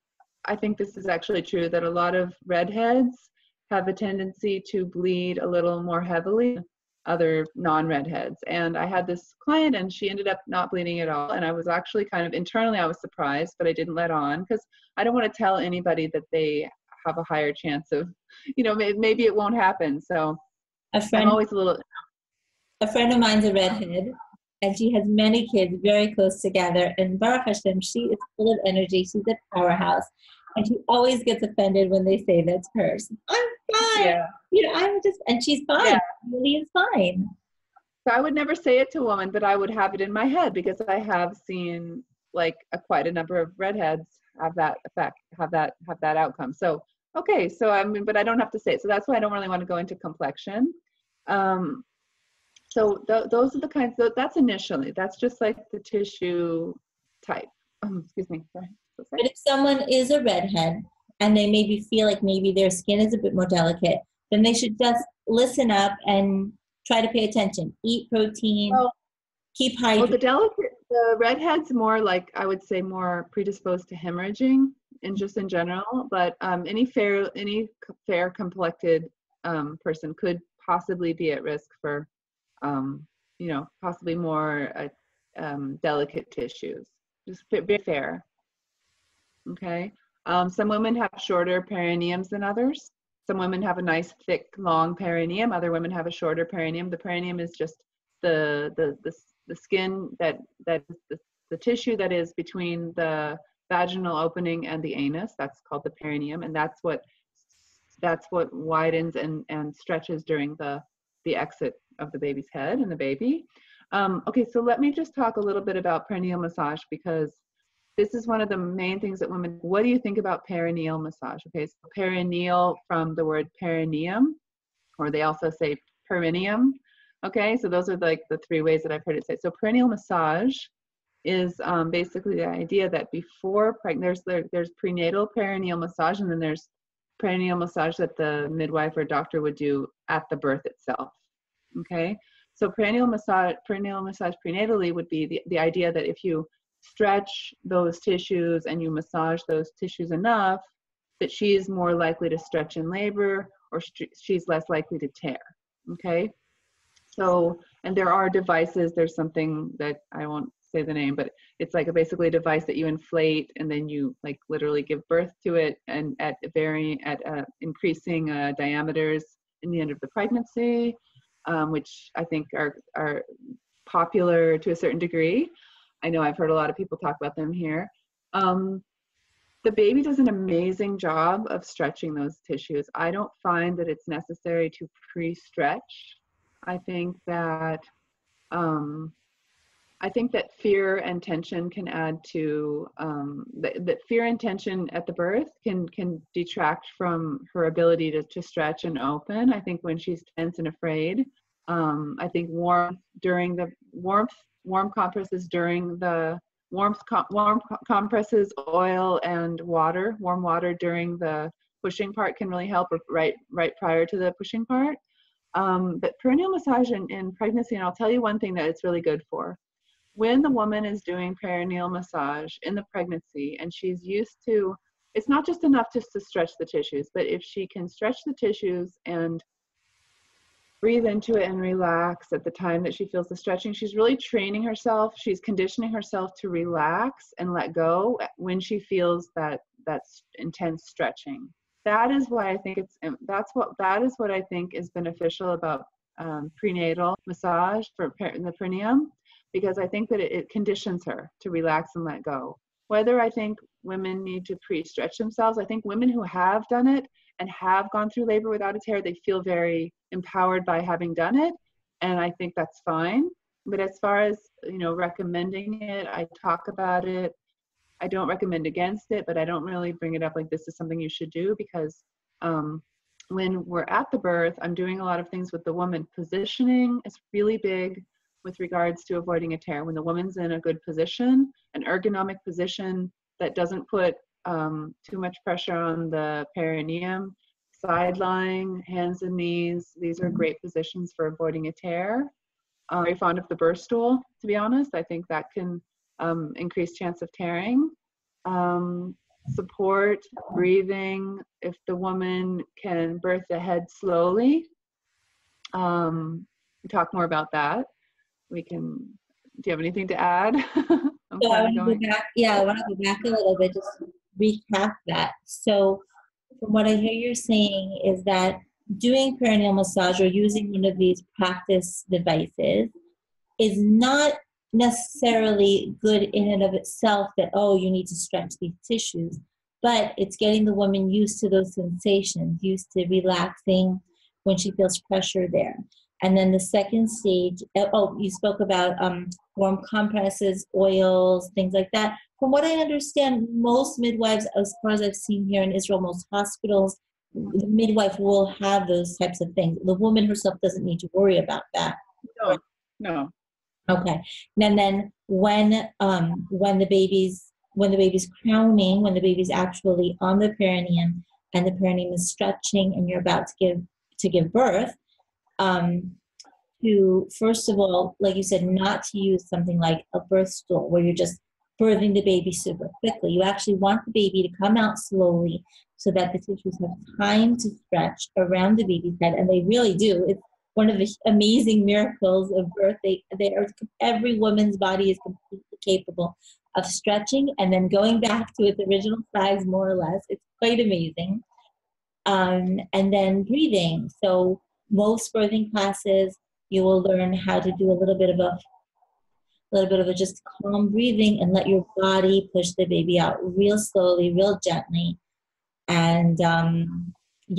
this is actually true, that a lot of redheads have a tendency to bleed a little more heavily than other non-redheads. And I had this client and she ended up not bleeding at all. And I was actually kind of internally, I was surprised, but I didn't let on because I don't want to tell anybody that they have a higher chance of, maybe it won't happen. So I'm always a friend of mine's a redhead. And she has many kids very close together. And Baruch Hashem, she is full of energy. She's a powerhouse. And she always gets offended when they say that's hers. I'm fine. Yeah. And she's fine. Yeah. She really is fine. So I would never say it to a woman, but I would have it in my head because I have seen like quite a number of redheads have that effect, have that outcome. So, okay. So but I don't have to say it. So that's why I don't really want to go into complexion. So those are the kinds, that's initially, that's just like the tissue type. Excuse me. Sorry. But if someone is a redhead and they maybe feel like maybe their skin is a bit more delicate, then they should just listen up and try to pay attention. Eat protein, keep hydrated. Well, the redhead's more like, I would say, more predisposed to hemorrhaging and just in general, but any fair complected person could possibly be at risk for possibly more delicate tissues. Just be fair. Okay. Some women have shorter perineums than others. Some women have a nice, thick, long perineum. Other women have a shorter perineum. The perineum is just the skin that the tissue that is between the vaginal opening and the anus. That's called the perineum, and that's what widens and stretches during the exit of the baby's head and the baby. Okay, so let me just talk a little bit about perineal massage because this is one of the main things that women, what do you think about perineal massage? Okay, so perineal from the word perineum, or they also say perineum. Okay, so those are like the three ways that I've heard it say. So perineal massage is basically the idea that before pregnancy, there's prenatal perineal massage, and then there's perineal massage that the midwife or doctor would do at the birth itself. Okay, so perineal massage prenatally would be the idea that if you stretch those tissues and you massage those tissues enough, that she is more likely to stretch in labor, or she's less likely to tear. Okay, so, and there are devices, there's something that I won't say the name, but it's like basically a device that you inflate and then you like literally give birth to it, and at increasing diameters in the end of the pregnancy, which I think are popular to a certain degree. I know I've heard a lot of people talk about them here. The baby does an amazing job of stretching those tissues. I don't find that it's necessary to pre-stretch. I think that fear and tension can add to that fear and tension at the birth can detract from her ability to stretch and open. I think when she's tense and afraid, I think warm compresses during the warm compresses, oil and water, warm water during the pushing part can really help, or right prior to the pushing part. But perineal massage in pregnancy, and I'll tell you one thing that it's really good for. When the woman is doing perineal massage in the pregnancy and she's used to, it's not just enough just to stretch the tissues, but if she can stretch the tissues and breathe into it and relax at the time that she feels the stretching, she's really training herself, she's conditioning herself to relax and let go when she feels that intense stretching. That is why I think that is what I think is beneficial about prenatal massage for the perineum, because I think that it conditions her to relax and let go. Whether I think women need to pre-stretch themselves, I think women who have done it and have gone through labor without a tear, they feel very empowered by having done it, and I think that's fine. But as far as, recommending it, I talk about it. I don't recommend against it, but I don't really bring it up like this is something you should do, because when we're at the birth, I'm doing a lot of things with the woman. Positioning is really big with regards to avoiding a tear. When the woman's in a good position, an ergonomic position that doesn't put too much pressure on the perineum, side lying, hands and knees, these are great positions for avoiding a tear. I'm very fond of the birth stool, to be honest. I think that can increase chance of tearing. Support, breathing, if the woman can birth the head slowly. We talk more about that. Do you have anything to add? So I want to go back. Yeah, I want to go back a little bit, just recap that. So from what I hear you're saying is that doing perineal massage or using one of these practice devices is not necessarily good in and of itself, that, you need to stretch these tissues, but it's getting the woman used to those sensations, used to relaxing when she feels pressure there. And then the second stage, you spoke about warm compresses, oils, things like that. From what I understand, most midwives, as far as I've seen here in Israel, most hospitals, the midwife will have those types of things. The woman herself doesn't need to worry about that. No. Okay. And then when the baby's crowning, when the baby's actually on the perineum and the perineum is stretching and you're about to give birth, to, first of all, like you said, not to use something like a birth stool where you're just birthing the baby super quickly. You actually want the baby to come out slowly so that the tissues have time to stretch around the baby's head, and they really do. It's one of the amazing miracles of birth. Every woman's body is completely capable of stretching and then going back to its original size, more or less. It's quite amazing. And then breathing. So most birthing classes, you will learn how to do a little bit of a just calm breathing and let your body push the baby out real slowly, real gently. And did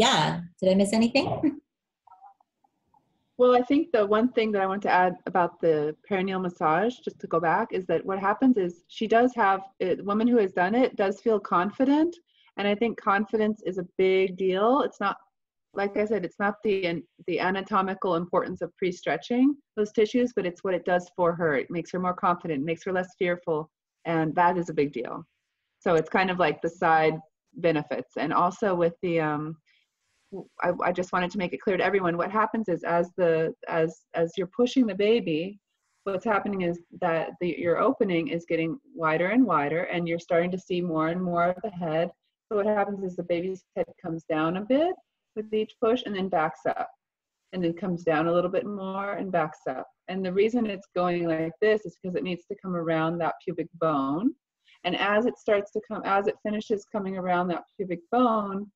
I miss anything? Well, I think the one thing that I want to add about the perineal massage, just to go back, is that what happens is the woman who has done it does feel confident. And I think confidence is a big deal. It's not, like I said, it's not the anatomical importance of pre-stretching those tissues, but it's what it does for her. It makes her more confident, makes her less fearful, and that is a big deal. So it's kind of like the side benefits. And also with the, I just wanted to make it clear to everyone, what happens is as you're pushing the baby, what's happening is that your opening is getting wider and wider, and you're starting to see more and more of the head. So what happens is the baby's head comes down a bit with each push and then backs up, and then comes down a little bit more and backs up. And the reason it's going like this is because it needs to come around that pubic bone. And as it finishes coming around that pubic bone,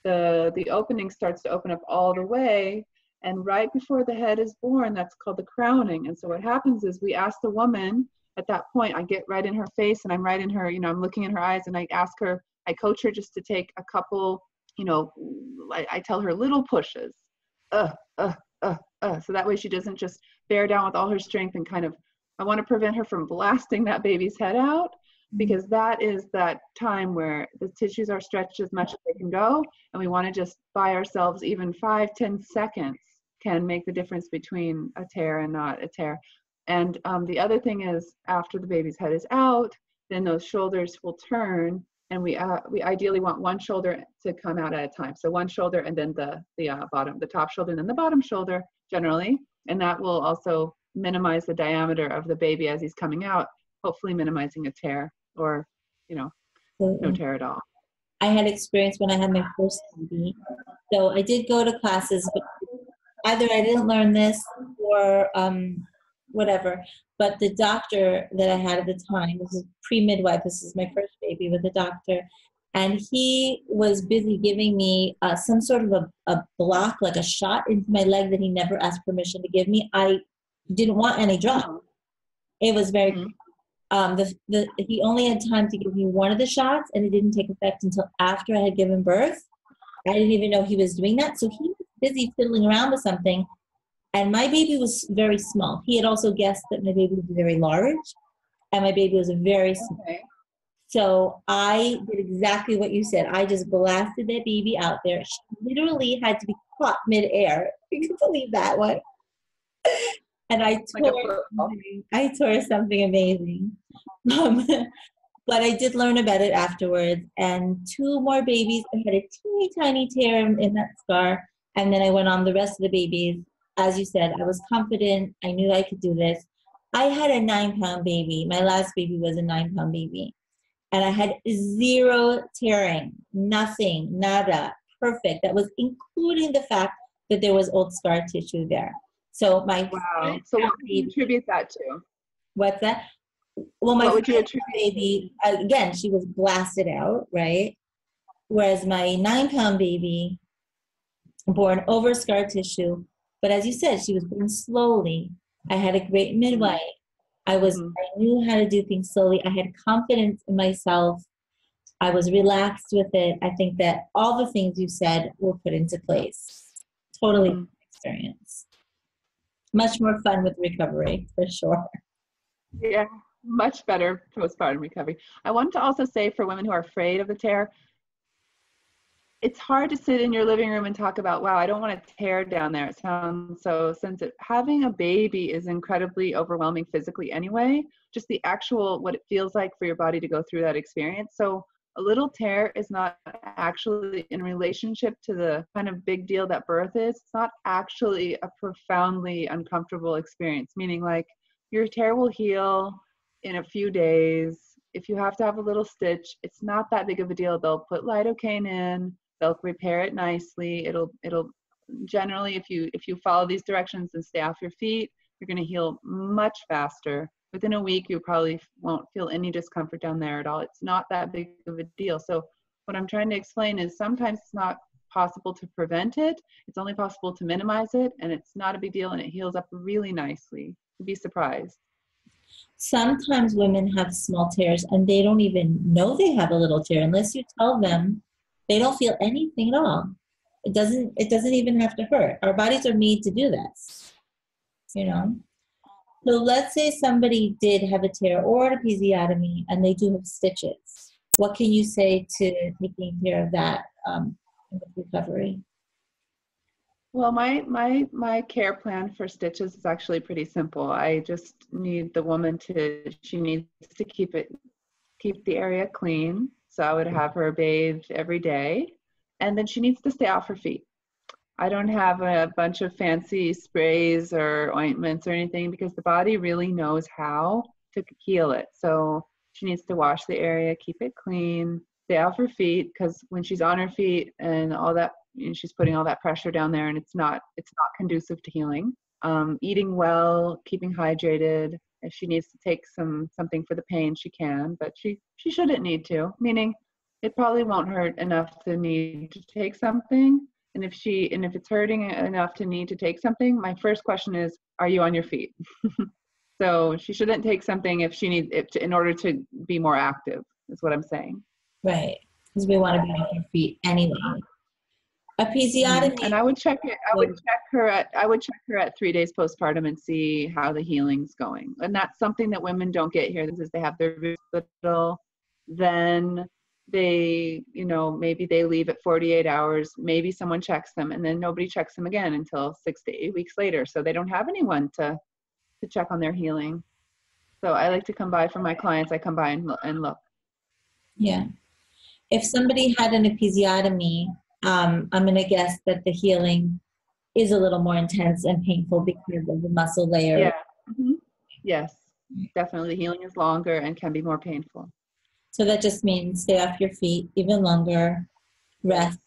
the opening starts to open up all the way. And right before the head is born, that's called the crowning. And so what happens is we ask the woman at that point, I get right in her face and I'm right in her, I'm looking in her eyes, and I ask her, I coach her just to take a couple, I tell her little pushes, so that way she doesn't just bear down with all her strength and kind of, I want to prevent her from blasting that baby's head out, because that is that time where the tissues are stretched as much as they can go, and we want to just by ourselves, even 5-10 seconds can make the difference between a tear and not a tear. And the other thing is, after the baby's head is out, then those shoulders will turn, and we ideally want one shoulder to come out at a time. So one shoulder, and then the top shoulder, and then the bottom shoulder generally, and that will also minimize the diameter of the baby as he's coming out, hopefully minimizing a tear or, no tear at all. I had experience when I had my first baby. So I did go to classes, but either I didn't learn this or whatever. But the doctor that I had at the time, this is pre-midwife, this is my first baby with a doctor, and he was busy giving me some sort of a block, like a shot into my leg that he never asked permission to give me. I didn't want any drop. It was very, he only had time to give me one of the shots, and it didn't take effect until after I had given birth. I didn't even know he was doing that. So he was busy fiddling around with something, and my baby was very small. He had also guessed that my baby would be very large, and my baby was very small. Okay. So I did exactly what you said. I just blasted that baby out there. She literally had to be caught midair. You can believe that one. And I tore something amazing. But I did learn about it afterwards. And 2 more babies, I had a teeny tiny tear in that scar. And then I went on the rest of the babies. As you said, I was confident. I knew I could do this. I had a 9-pound baby. My last baby was a 9-pound baby. And I had 0 tearing, nothing, nada, perfect. That was including the fact that there was old scar tissue there. So my So what would you attribute that to? What's that? Well, my baby, again, she was blasted out, right? Whereas my 9-pound baby, born over scar tissue, but as you said, she was born slowly. I had a great midwife. I knew how to do things slowly. I had confidence in myself. I was relaxed with it. I think that all the things you said were put into place. Totally experience. Much more fun with recovery, for sure. Yeah, much better postpartum recovery. I want to also say, for women who are afraid of the tear, it's hard to sit in your living room and talk about, wow, I don't want to tear down there. It sounds so sensitive. Having a baby is incredibly overwhelming physically anyway, just the actual, what it feels like for your body to go through that experience. So a little tear is not actually, in relationship to the kind of big deal that birth is, it's not actually a profoundly uncomfortable experience, meaning like your tear will heal in a few days. If you have to have a little stitch, it's not that big of a deal. They'll put lidocaine in, they'll repair it nicely. It'll generally, if you follow these directions and stay off your feet, you're going to heal much faster. Within a week, you probably won't feel any discomfort down there at all. It's not that big of a deal. So what I'm trying to explain is sometimes it's not possible to prevent it. It's only possible to minimize it, and it's not a big deal, and it heals up really nicely. You'd be surprised. Sometimes women have small tears and they don't even know they have a little tear. Unless you tell them, they don't feel anything at all. It doesn't even have to hurt. Our bodies are made to do this, So let's say somebody did have a tear or an episiotomy and they do have stitches. What can you say to taking care of that with recovery? Well, my care plan for stitches is actually pretty simple. I just need the woman she needs to keep the area clean. So I would have her bathe every day, and then she needs to stay off her feet. I don't have a bunch of fancy sprays or ointments or anything, because the body really knows how to heal it. So she needs to wash the area, keep it clean, stay off her feet, because when she's on her feet and all that, she's putting all that pressure down there, and it's not conducive to healing. Eating well, keeping hydrated. If she needs to take something for the pain, she can, but she shouldn't need to. Meaning, it probably won't hurt enough to need to take something. And if it's hurting enough to need to take something, my first question is, are you on your feet? So she shouldn't take something if she needs it in order to be more active, is what I'm saying. Right. Because we want to be on our feet anyway. Episiotomy. And I would check her at 3 days postpartum and see how the healing's going. And that's something that women don't get here. This is they have their hospital, then they, maybe they leave at 48 hours, maybe someone checks them, and then nobody checks them again until 6 to 8 weeks later. So they don't have anyone to check on their healing. So I like to come by for my clients. I come by and look. Yeah. If somebody had an episiotomy, I'm going to guess that the healing is a little more intense and painful because of the muscle layer. Yeah. Mm-hmm. Yes, definitely. The healing is longer and can be more painful. So that just means stay off your feet even longer, rest.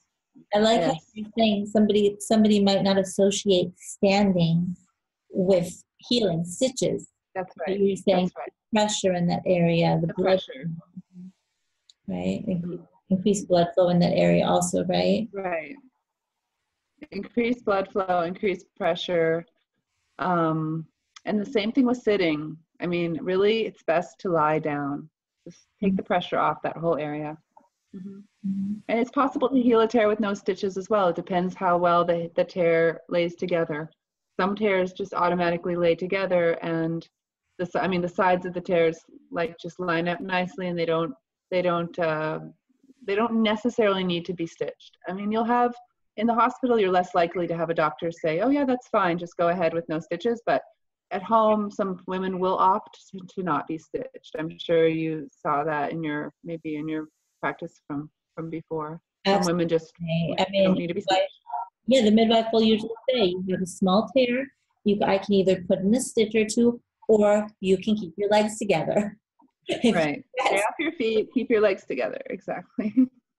I like how you're saying somebody might not associate standing with healing stitches. That's right. But you're saying pressure in that area, the blood pressure. Right? Increased blood flow in that area also, right? Right. Increased blood flow, increased pressure. And the same thing with sitting. I mean, really, it's best to lie down. Just take the pressure off that whole area. And it's possible to heal a tear with no stitches as well. It depends how well the tear lays together. Some tears just automatically lay together, and the sides of the tears just line up nicely, and they don't necessarily need to be stitched. I mean, you'll have in the hospital, you're less likely to have a doctor say, "Oh yeah, that's fine, just go ahead with no stitches." But at home, some women will opt to not be stitched. I'm sure you saw that in your practice from before. Some women just don't need to be stitched. Yeah, the midwife will usually say, you have a small tear, I can either put in a stitch or two, or you can keep your legs together. Right. Stay off your feet, keep your legs together. Exactly.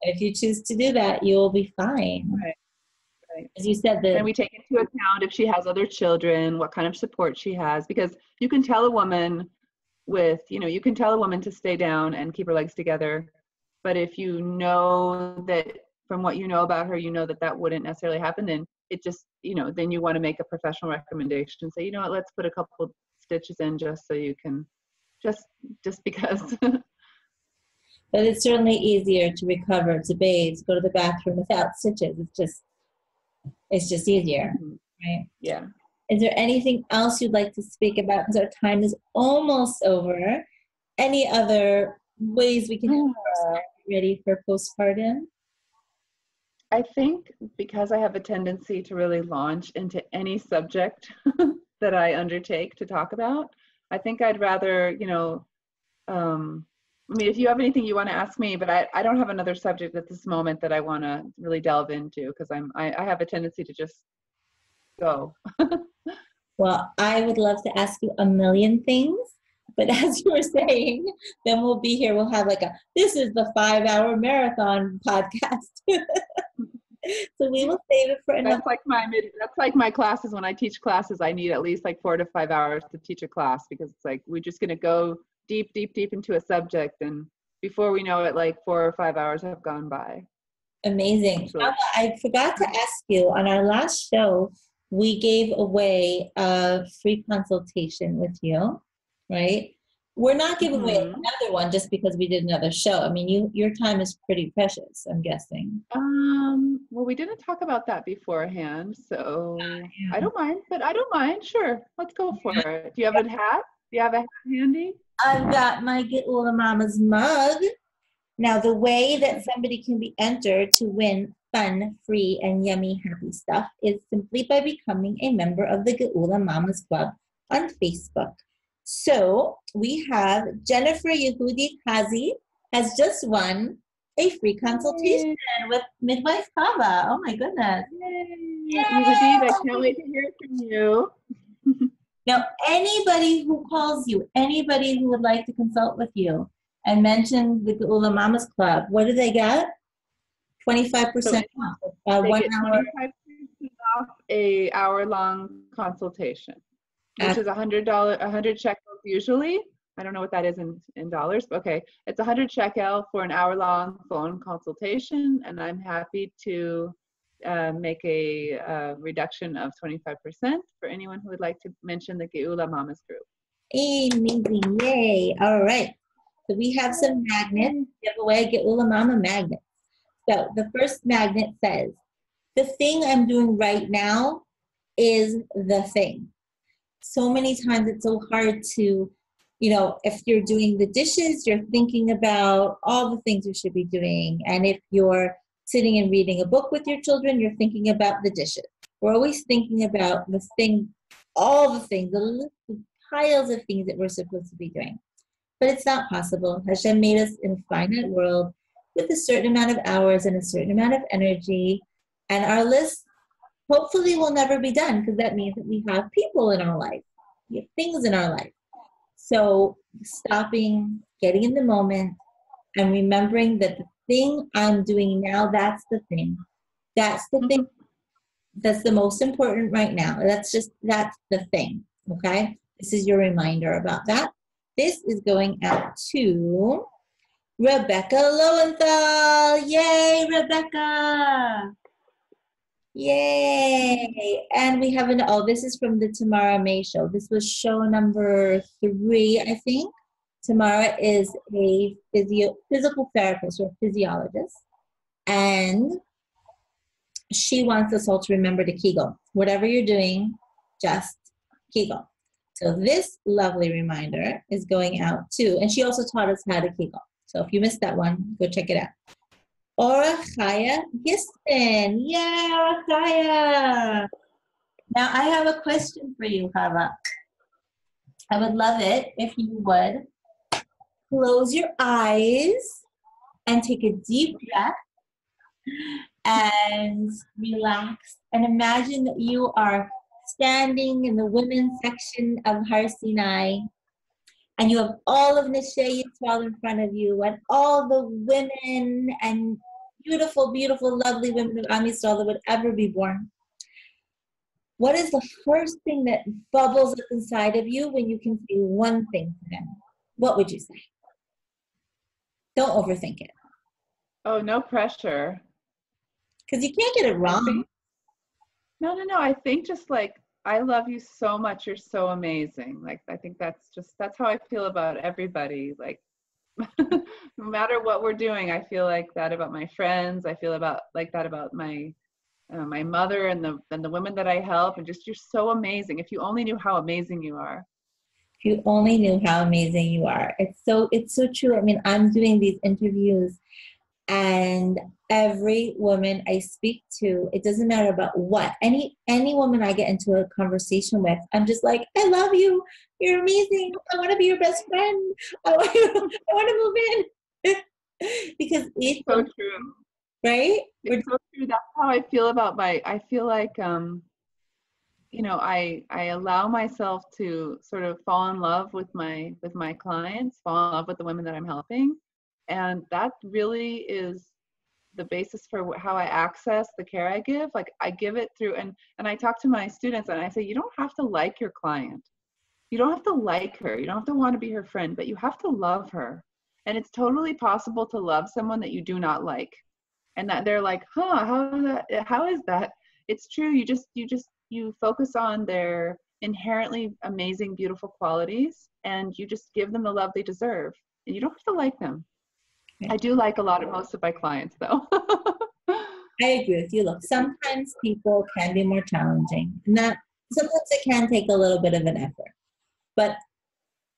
If you choose to do that, you will be fine. Right. As you said, and we take into account if she has other children, what kind of support she has, because you can tell a woman to stay down and keep her legs together. But if you know that from what you know about her, that wouldn't necessarily happen, then it just, then you want to make a professional recommendation and say, you know what, let's put a couple stitches in just so you can, just because. But it's certainly easier to recover, to bathe, to go to the bathroom without stitches. It's just easier, right? Yeah. Is there anything else you'd like to speak about? Because our time is almost over. Any other ways we can get ready for postpartum? I think because I have a tendency to really launch into any subject that I undertake to talk about, I think I'd rather, if you have anything you want to ask me, but I don't have another subject at this moment that I want to really delve into, because I have a tendency to just go. Well, I would love to ask you a million things, but as you were saying, then we'll be here. We'll have this is the 5-hour marathon podcast. So we will save it for another. That's like my classes. When I teach classes, I need at least 4 to 5 hours to teach a class, because it's we're just going to go deep into a subject, and before we know it, 4 or 5 hours have gone by. Amazing. Chavah, I forgot to ask you, on our last show, we gave away a free consultation with you, right? We're not giving away another one just because we did another show. I mean, your time is pretty precious, I'm guessing. Well, we didn't talk about that beforehand, so I don't mind. But I don't mind. Sure, let's go for it. Do you have a hat? Do you have a hat handy? I've got my Geula Mamas mug. Now, the way that somebody can be entered to win fun, free, and yummy, happy stuff is simply by becoming a member of the Geula Mamas Club on Facebook. So we have Jennifer Yehudi Kazi has just won a free consultation with Midwife Chavah. Oh my goodness. Yay. Yehudi, I can't wait to hear from you. Now, anybody who calls you, anybody who would like to consult with you and mention the Geula Mamas Club, what do they get? 25% off. 1 hour. 25% off a hour-long consultation, which is $100 shekels usually, I don't know what that is in dollars, but okay. It's 100 shekel for an hour-long phone consultation, and I'm happy to make a reduction of 25% for anyone who would like to mention the Geula Mamas group. Amazing, yay. All right. So we have some magnets. Give away Geula Mama magnets. So the first magnet says, the thing I'm doing right now is the thing. So many times it's so hard to, if you're doing the dishes, you're thinking about all the things you should be doing. And if you're sitting and reading a book with your children, you're thinking about the dishes. We're always thinking about the thing, all the things, the piles of things that we're supposed to be doing. But it's not possible. Hashem made us in a finite world with a certain amount of hours and a certain amount of energy. And our list hopefully will never be done, because that means that we have people in our life. We have things in our life. So stopping, getting in the moment, and remembering that the thing I'm doing now, that's the thing. That's the thing. That's the most important right now. That's the thing. Okay? This is your reminder about that. This is going out to Rebecca Lowenthal. Yay, Rebecca. Yay. And we have this is from the Tamara May show. This was show number 3, I think. Tamara is a physical therapist or physiologist. And she wants us all to remember to Kegel. Whatever you're doing, just Kegel. So this lovely reminder is going out too. And she also taught us how to Kegel. So if you missed that one, go check it out. Ora Chaya Gistin. Yay, Ora Chaya. Now I have a question for you, Chavah. I would love it if you would close your eyes and take a deep breath and relax and imagine that you are standing in the women's section of Har Sinai, and you have all of Neshei Yisrael in front of you, and all the women and beautiful, beautiful, lovely women of Am Yisrael that would ever be born. What is the first thing that bubbles up inside of you when you can say one thing to them? What would you say? Don't overthink it. Oh, no pressure. Because you can't get it wrong. No. I think just like, I love you so much. You're so amazing. Like, I think that's how I feel about everybody. Like, no matter what we're doing, I feel like that about my friends. I feel like that about my mother and the women that I help. And just, you're so amazing. If you only knew how amazing you are. If you only knew how amazing you are. It's so true. I mean, I'm doing these interviews, and every woman I speak to, it doesn't matter about what, any woman I get into a conversation with, I'm just like, I love you. You're amazing. I want to be your best friend. I want to move in. Because it's so true. Right? It's so true. That's how I feel about I feel like, I allow myself to sort of fall in love with my clients, fall in love with the women that I'm helping. And that really is the basis for how I access the care I give. Like, I give it through, and I talk to my students and I say, you don't have to like your client. You don't have to like her. You don't have to want to be her friend, but you have to love her. And it's totally possible to love someone that you do not like. And that they're like, how is that? It's true. You focus on their inherently amazing, beautiful qualities, and you just give them the love they deserve. And you don't have to like them. I do like most of my clients, though. I agree with you. Look, sometimes people can be more challenging. Sometimes it can take a little bit of an effort. But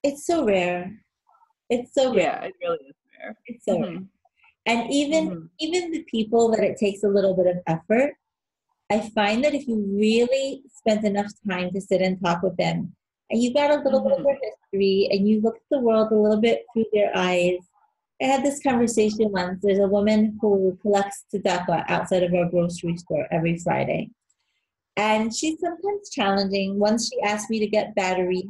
it's so rare. It's so rare. Yeah, it really is rare. It's so rare. And even the people that it takes a little bit of effort, I find that if you really spend enough time to sit and talk with them, and you got a little bit of their history, and you look at the world a little bit through their eyes. I had this conversation once. There's a woman who collects tzedakah outside of our grocery store every Friday. And she's sometimes challenging. Once she asked me to get batteries,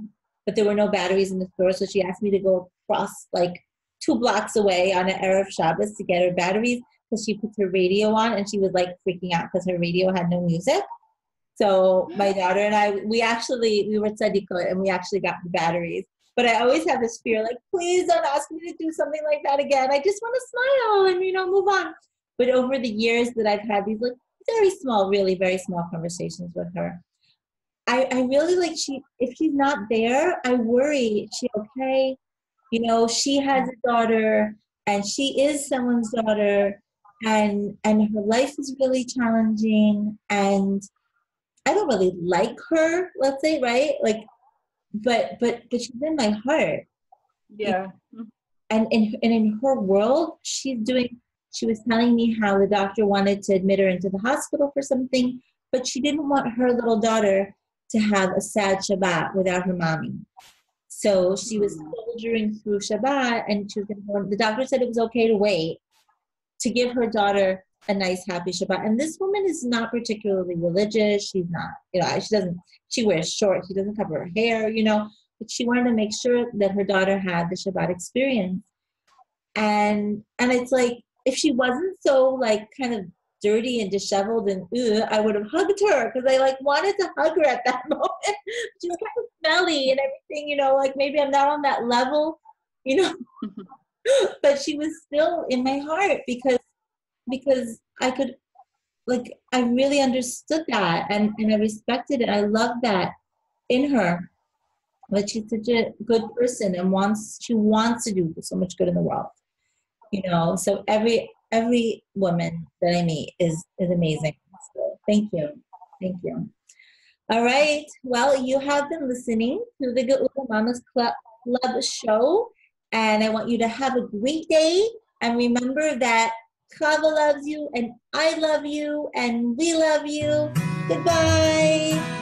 but there were no batteries in the store, so she asked me to go across like 2 blocks away on an Erev Shabbos to get her batteries, because she puts her radio on, and she was like freaking out because her radio had no music. So my daughter and I, we were tzadikot, and we actually got the batteries. But I always have this fear, like, please don't ask me to do something like that again. I just want to smile and, move on. But over the years that I've had these like very small, really very small conversations with her, I really like if she's not there, I worry, is she okay? She has a daughter and she is someone's daughter and her life is really challenging and I don't really like her, let's say, right? Like, but she's in my heart. Yeah. And in her world, she was telling me how the doctor wanted to admit her into the hospital for something, but she didn't want her little daughter to have a sad Shabbat without her mommy. So she was soldiering through Shabbat, and the doctor said it was okay to wait to give her daughter a nice, happy Shabbat. And this woman is not particularly religious. She's not, she wears short, she doesn't cover her hair, but she wanted to make sure that her daughter had the Shabbat experience. And it's like, if she wasn't so like kind of dirty and disheveled and I would have hugged her because I like wanted to hug her at that moment. She was kind of smelly and everything, like maybe I'm not on that level, but she was still in my heart because I could, like, I really understood that and I respected it. I love that in her. But she's such a good person and she wants to do so much good in the world. So every woman that I meet is amazing. So thank you. All right. Well, you have been listening to the Geula Mamas Club show, and I want you to have a great day. And remember that Chavah loves you, and I love you, and we love you. Goodbye.